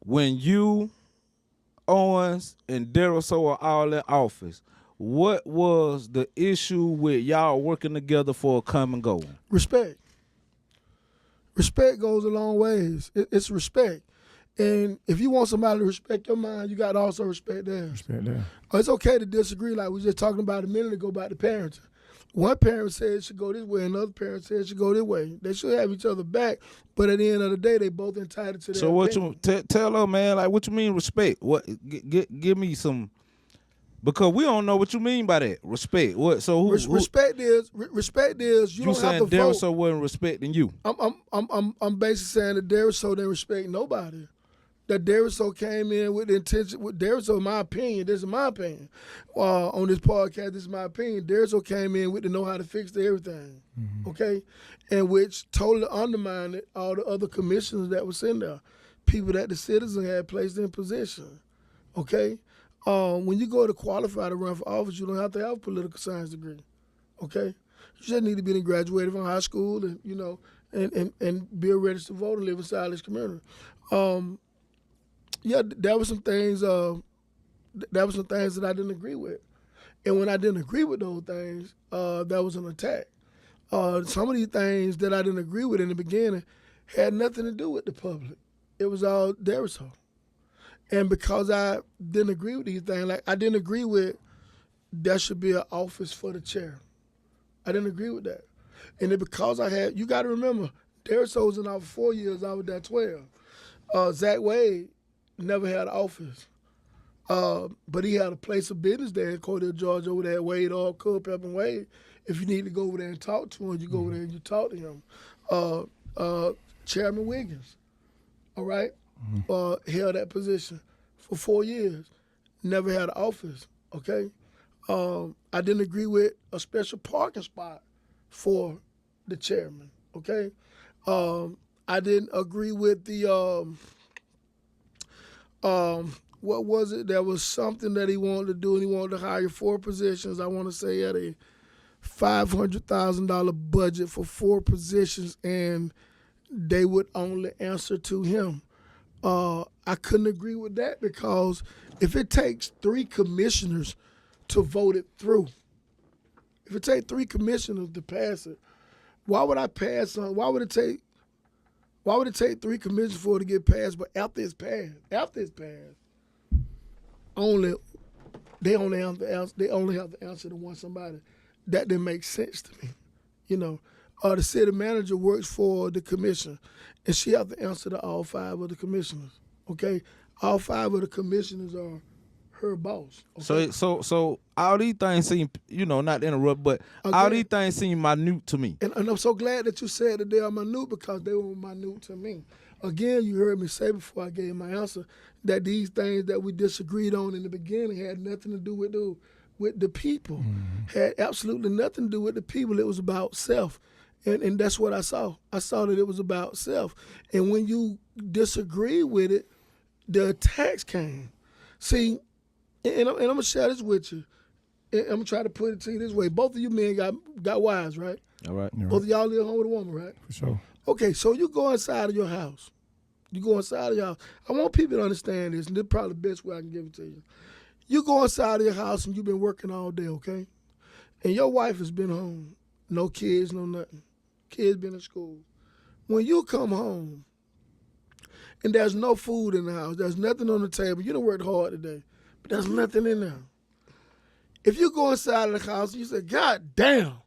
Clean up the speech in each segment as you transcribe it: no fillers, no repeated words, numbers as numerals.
when you, Owens, and Deriso were all in office, what was the issue with y'all working together for a common goal? Respect. Respect goes a long ways. It's respect. And if you want somebody to respect your mind, you got to also respect theirs. Respect that. It's okay to disagree, like we were just talking about a minute ago about the parenting. One parent said it should go this way, another parent said it should go this way. They should have each other back, but at the end of the day, they both entitled to their So what opinion. you tell her, man? Like, what you mean respect? What? Give me some, because we don't know what you mean by that respect. What? So who? Respect is you don't have to saying vote. Deriso wasn't respecting you? I'm basically saying that Deriso didn't respect nobody. That Deriso came in with the intention. With Deriso, in my opinion, this is my opinion. On this podcast, this is my opinion. Deriso came in with the know how to fix everything, okay, and which totally undermined all the other commissioners that was in there, people that the citizen had placed in position, okay. When you go to qualify to run for office, you don't have to have a political science degree, okay. You just need to be graduated from high school and and be a registered voter, live inside this community. Yeah, there were some things. That I didn't agree with, and when I didn't agree with those things, that was an attack. Some of these things that I didn't agree with in the beginning had nothing to do with the public. It was all Deriso, and because I didn't agree with these things, like I didn't agree with there should be an office for the chair. I didn't agree with that, and then because you got to remember, Deriso was in office 4 years. I was there 12. Zach Wade never had an office. But he had a place of business there in Cordele, Georgia, over there at Wade Oil, Culpeper and Wade. If you need to go over there and talk to him, you go over there and you talk to him. Chairman Wiggins, all right, held that position for 4 years. Never had an office, okay? I didn't agree with a special parking spot for the chairman, okay? I didn't agree with the... what was it? There was something that he wanted to do, and he wanted to hire 4 positions. I want to say at a $500,000 budget for 4 positions, and they would only answer to him. I couldn't agree with that because if it takes 3 commissioners to vote it through, if it takes 3 commissioners to pass it, why would I pass on? Why would it take 3 commissioners for it to get passed? But after it's passed, they only have to answer to one somebody. That didn't make sense to me, you know. The city manager works for the commission, and she has to answer to all 5 of the commissioners. Okay, all 5 of the commissioners are her boss. Okay? So all these things seem, not to interrupt, but all these things seem minute to me. And I'm so glad that you said that they are minute because they were minute to me. Again, you heard me say before I gave my answer that these things that we disagreed on in the beginning had nothing to do with the people. Had absolutely nothing to do with the people. It was about self. And that's what I saw. I saw that it was about self. And when you disagree with it, the attacks came. See, and I'm going to share this with you. And I'm going to try to put it to you this way. Both of you men got wives, right? All right. Both of y'all live home with a woman, right? For sure. Okay, so you go inside of your house. You go inside of your house. I want people to understand this, and this is probably the best way I can give it to you. You go inside of your house, and you've been working all day, okay? And your wife has been home. No kids, no nothing. Kids been in school. When you come home, and there's no food in the house, there's nothing on the table, you done worked hard today, but there's nothing in there. If you go inside of the house and you say, God damn,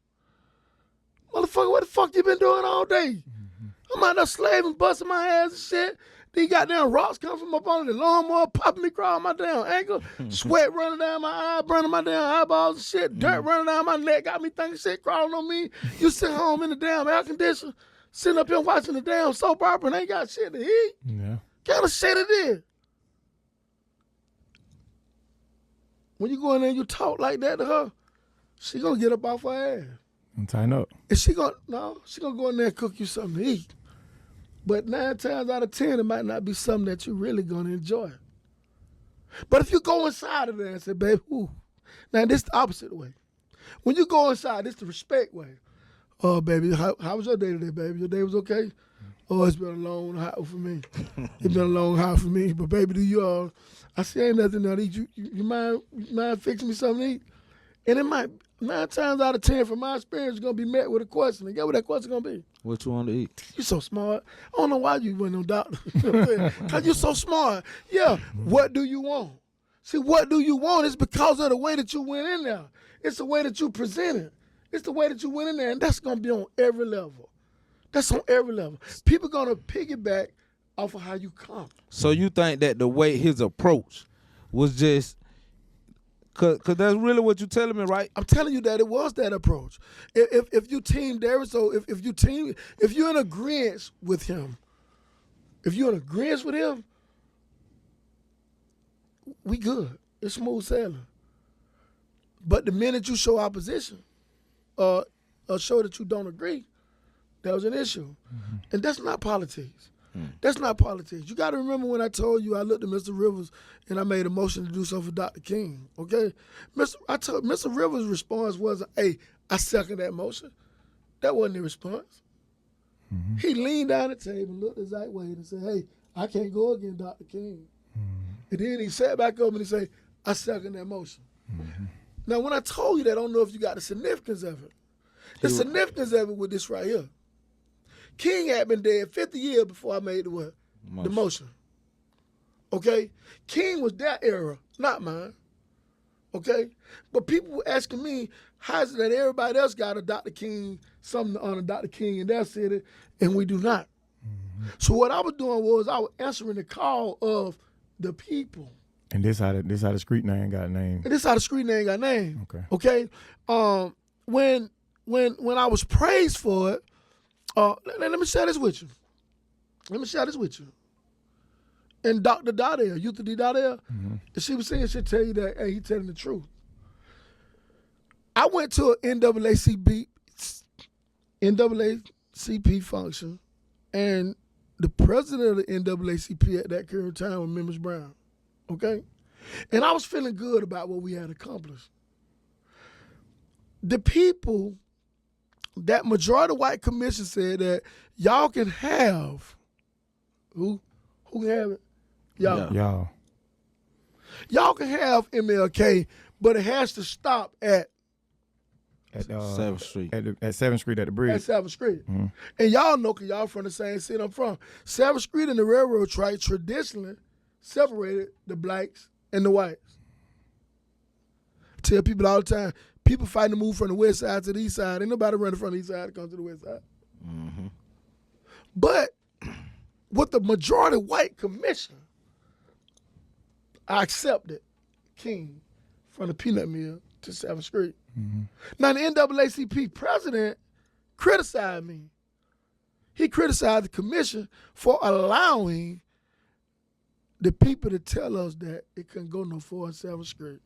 motherfucker, what the fuck you been doing all day? I'm out there slaving, busting my ass and shit. These goddamn rocks come from up under the lawnmower, popping me across my damn ankle, sweat running down my eye, burning my damn eyeballs and shit, dirt running down my neck, got me thinking shit crawling on me. You sit home in the damn air conditioner, sitting up here watching the damn soap opera and ain't got shit to eat. Yeah. Kind of shit it is. When you go in there and you talk like that to her, she gonna get up off her ass. And tighten up. And she gonna go in there and cook you something to eat. But 9 times out of 10, it might not be something that you're really gonna enjoy. But if you go inside of there and say, babe, ooh. Now this the opposite way. When you go inside, this the respect way. Oh, baby, how was your day today, baby? Your day was okay? Oh, it's been a long haul for me. It's been a long haul for me. But baby, do you I see ain't nothing to eat. You mind fixing me something to eat? And it might 9 times out of 10 from my experience it's gonna be met with a question. And guess what that question gonna be? What you want to eat? You so smart. I don't know why you went no doctor. Cause you so smart. Yeah. What do you want? See, what do you want? It's because of the way that you went in there. It's the way that you presented. It's the way that you went in there, and that's gonna be on every level. That's on every level. People gonna piggyback off of how you come. So you think that the way his approach was just, cause that's really what you're telling me, right? I'm telling you that it was that approach. If you team Deriso, if you're in agreement with him, we good. It's smooth sailing. But the minute you show opposition, or show that you don't agree, that was an issue. Mm-hmm. And that's not politics. That's not politics. You got to remember when I told you I looked at Mr. Rivers and I made a motion to do something for Dr. King, okay? Mr. Rivers' response wasn't, hey, I second that motion. That wasn't the response. Mm-hmm. He leaned down the table, looked at Zach Wade and said, hey, I can't go against Dr. King. Mm-hmm. And then he sat back up and he said, I second that motion. Mm-hmm. Now, when I told you that, I don't know if you got the significance of it. The significance of it with this right here. King had been dead 50 years before I made the motion. Okay? King was that era, not mine. Okay? But people were asking me, how is it that everybody else got a Dr. King, something to honor Dr. King in their city, and we do not? Mm-hmm. So what I was doing was I was answering the call of the people. And this how the street name got named. And this how the street name got named. Okay. When I was praised for it, let me share this with you. And Dr. Dardell, Youth D. Dardell, and she was saying she'll tell you that, hey, he telling the truth. I went to an NAACP function, and the president of the NAACP at that current time was Memphis Brown. Okay? And I was feeling good about what we had accomplished. The people, that majority white commission said that y'all can have, who can have it? Y'all. Y'all can have MLK, but it has to stop at 7th Street. At 7th Street at the bridge. At 7th Street. Mm-hmm. And y'all know, because y'all from the same city I'm from. 7th Street and the railroad track traditionally separated the blacks and the whites. I tell people all the time, people fighting to move from the west side to the east side. Ain't nobody running from the east side to come to the west side. Mm-hmm. But with the majority white commission, I accepted King from the peanut mill to 7th Street. Mm-hmm. Now, the NAACP president criticized me. He criticized the commission for allowing the people to tell us that it couldn't go no 4 on 7th Street.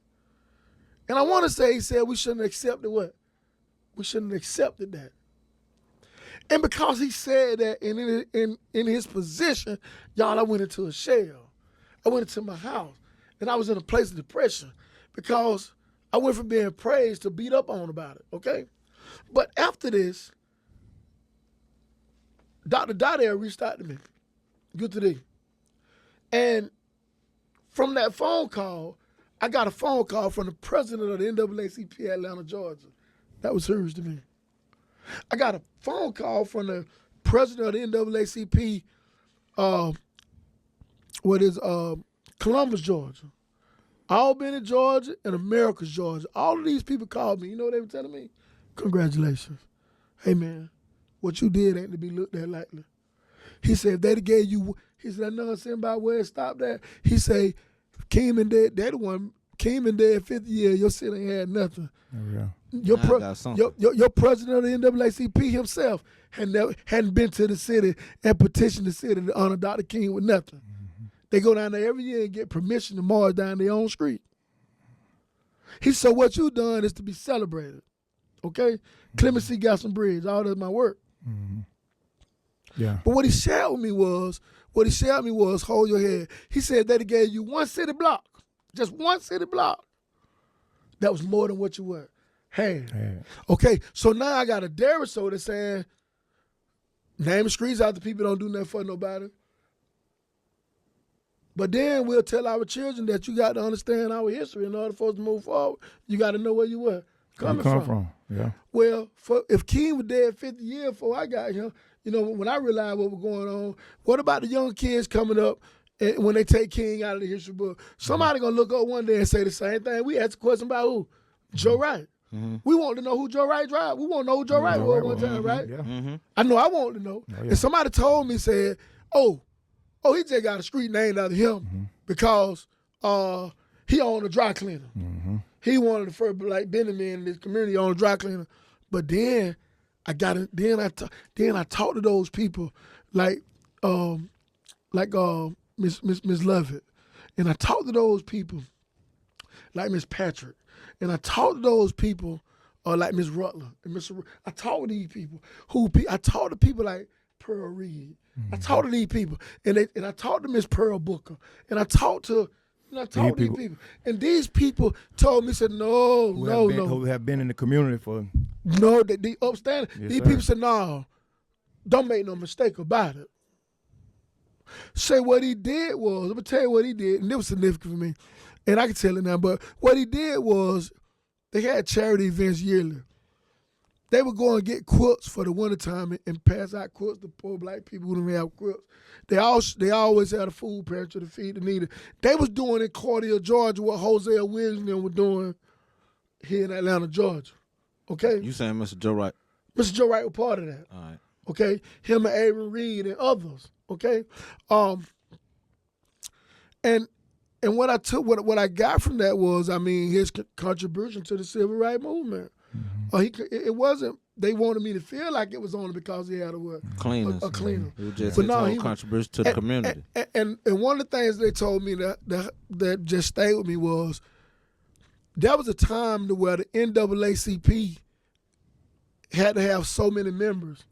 And I want to say he said we shouldn't have accepted what? We shouldn't have accepted that. And because he said that in his position, y'all, I went into a shell. I went into my house. And I was in a place of depression because I went from being praised to beat up on about it, okay? But after this, Dr. Dardell reached out to me, good today. And from that phone call, I got a phone call from the president of the NAACP Atlanta, Georgia. That was hers to me. I got a phone call from the president of the NAACP, Columbus, Georgia. Albany, Georgia, and Americus, Georgia. All of these people called me. You know what they were telling me? Congratulations. Hey, man, what you did ain't to be looked at lightly. He said, if they'd have gave you, he said, that nonsense about where it stopped at. He said, came in there, that one came in there 50 years, your city ain't had nothing. Oh, yeah. Your president of the NAACP himself hadn't been to the city and petitioned the city to honor Dr. King with nothing. Mm-hmm. They go down there every year and get permission to march down their own street. He said, what you done is to be celebrated. Okay? Mm-hmm. Clemency got some bridge. All that's my work. Mm-hmm. Yeah. But what he shared with me was, hold your head. He said that he gave you one city block, just one city block. That was more than what you were. Hey. Okay, so now I got a Deriso that's saying, Name streets after people don't do nothing for nobody. But then we'll tell our children that you got to understand our history in order for us to move forward. You got to know where you were coming from. Yeah. Well, if King was dead 50 years before I got here, you know, when I realized what was going on, what about the young kids coming up and when they take King out of the history book? Somebody going to look up one day and say the same thing. We asked a question about who? Joe Wright. We want to know who Joe Wright drive. We want to know who Joe Wright was one time, right? Yeah. I know I wanted to know. And somebody told me, said, oh, he just got a street named after him because he owned a dry cleaner. He wanted the first black businessman in this community owned a dry cleaner. But then I talked to those people like Miss Lovett, and I talked to those people like Miss Patrick, and I talked to those people like Miss Rutler and Mr. I talked to these people I talked to people like Pearl Reed. I talked to these people, and I talked to Miss Pearl Booker, and I talked to these people, and these people told me, said, no. Who have been in the community for. No, they upstanding. Yes, these sir. people said, no, don't make no mistake about it. Say what he did was, I'm going to tell you what he did, and it was significant for me, and I can tell it now, but what he did was they had charity events yearly. They would go and get quilts for the wintertime and pass out quilts to poor black people who didn't have quilts. They always had a food pantry to feed the needy. They was doing in Cordele, Georgia, what Hosea Williams and them were doing here in Atlanta, Georgia. Okay? You saying Mr. Joe Wright? Mr. Joe Wright was part of that. All right. Okay? Him and Aaron Reed and others. Okay? And what I took, what I got from that was, I mean, his contribution to the civil rights movement. It wasn't. They wanted me to feel like it was only because he had a cleaner. It was just But his no, whole contribution to the community. And one of the things they told me that just stayed with me was there was a time to where the NAACP had to have so many members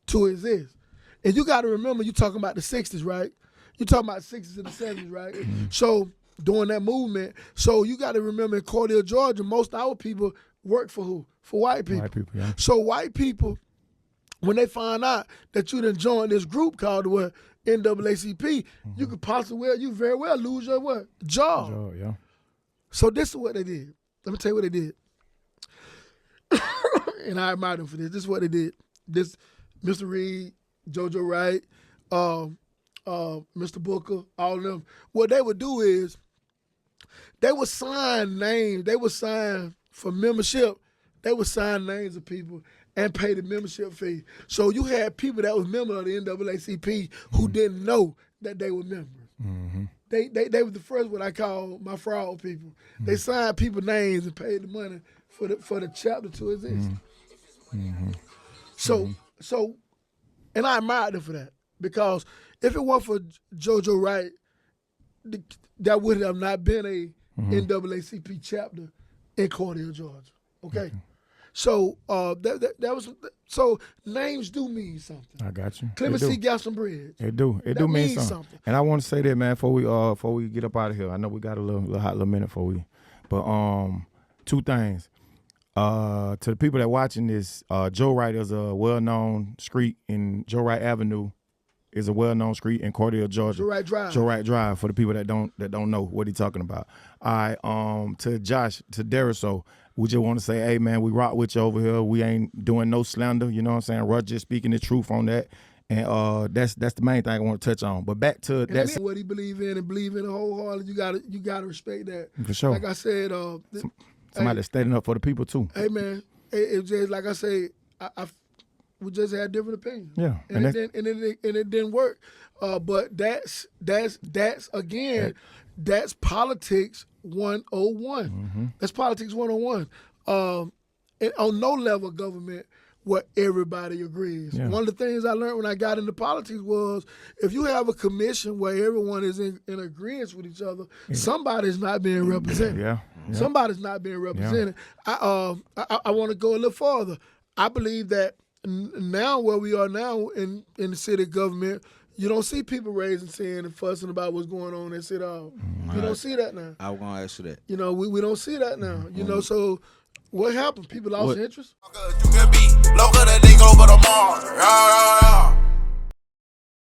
to exist. And you got to remember, you're talking about the 60s, right? You're talking about the 60s and the 70s, right? So during that movement, so you got to remember in Cordele, Georgia, most of our people work for who? For white people. White people, yeah. So white people, when they find out that you done joined this group called the NAACP, you could you very well lose your job. Yeah. So this is what they did. Let me tell you what they did. And I admire them for this. This is what they did. This, Mr. Reed, JoJo Wright, Mr. Booker, all of them. What they would do is they would sign names. They would sign for membership. They would sign names of people and pay the membership fee. So you had people that was members of the NAACP who didn't know that they were members. They were the first what I call my fraud people. They signed people's names and paid the money for the chapter to exist. So, and I admired them for that, because if it weren't for JoJo Wright, that would have not been a NAACP chapter in Cordele, Georgia. Okay. So that was so names do mean something. I got you. Clemency Gaston Bridge. It do mean something. And I want to say that, man, before we get up out of here. I know we got a little hot little minute for we, but two things. To the people that watching this, Joe Wright is a well-known street in Joe Wright Avenue. Is a well-known street in Cordele, Georgia. Joe Wright Drive. Joe Wright Drive, for the people that don't know what he's talking about. All right, to Josh, to Deriso, we just want to say, hey, man, we rock with you over here. We ain't doing no slander, you know what I'm saying? Russ just speaking the truth on that. And that's the main thing I want to touch on. But back to that's what he believe in, and believe in wholeheartedly. You gotta respect that. For sure. Like I said, somebody that's standing up for the people too. Hey man, it just like I say, we just had different opinions. Yeah, and it didn't work. But that's again, that's politics 101. That's politics 101. And on no level of government where everybody agrees. Yeah. One of the things I learned when I got into politics was if you have a commission where everyone is in agreement with each other, somebody's not being represented. Yeah. Somebody's not being represented. I want to go a little farther. I believe that now where we are now in the city government, you don't see people raising sin and fussing about what's going on in City Hall. You don't see that now. I was going to ask you that. You know, we don't see that now. You know, so What happened? People lost interest? You can be local to think over tomorrow. Yeah, yeah, yeah.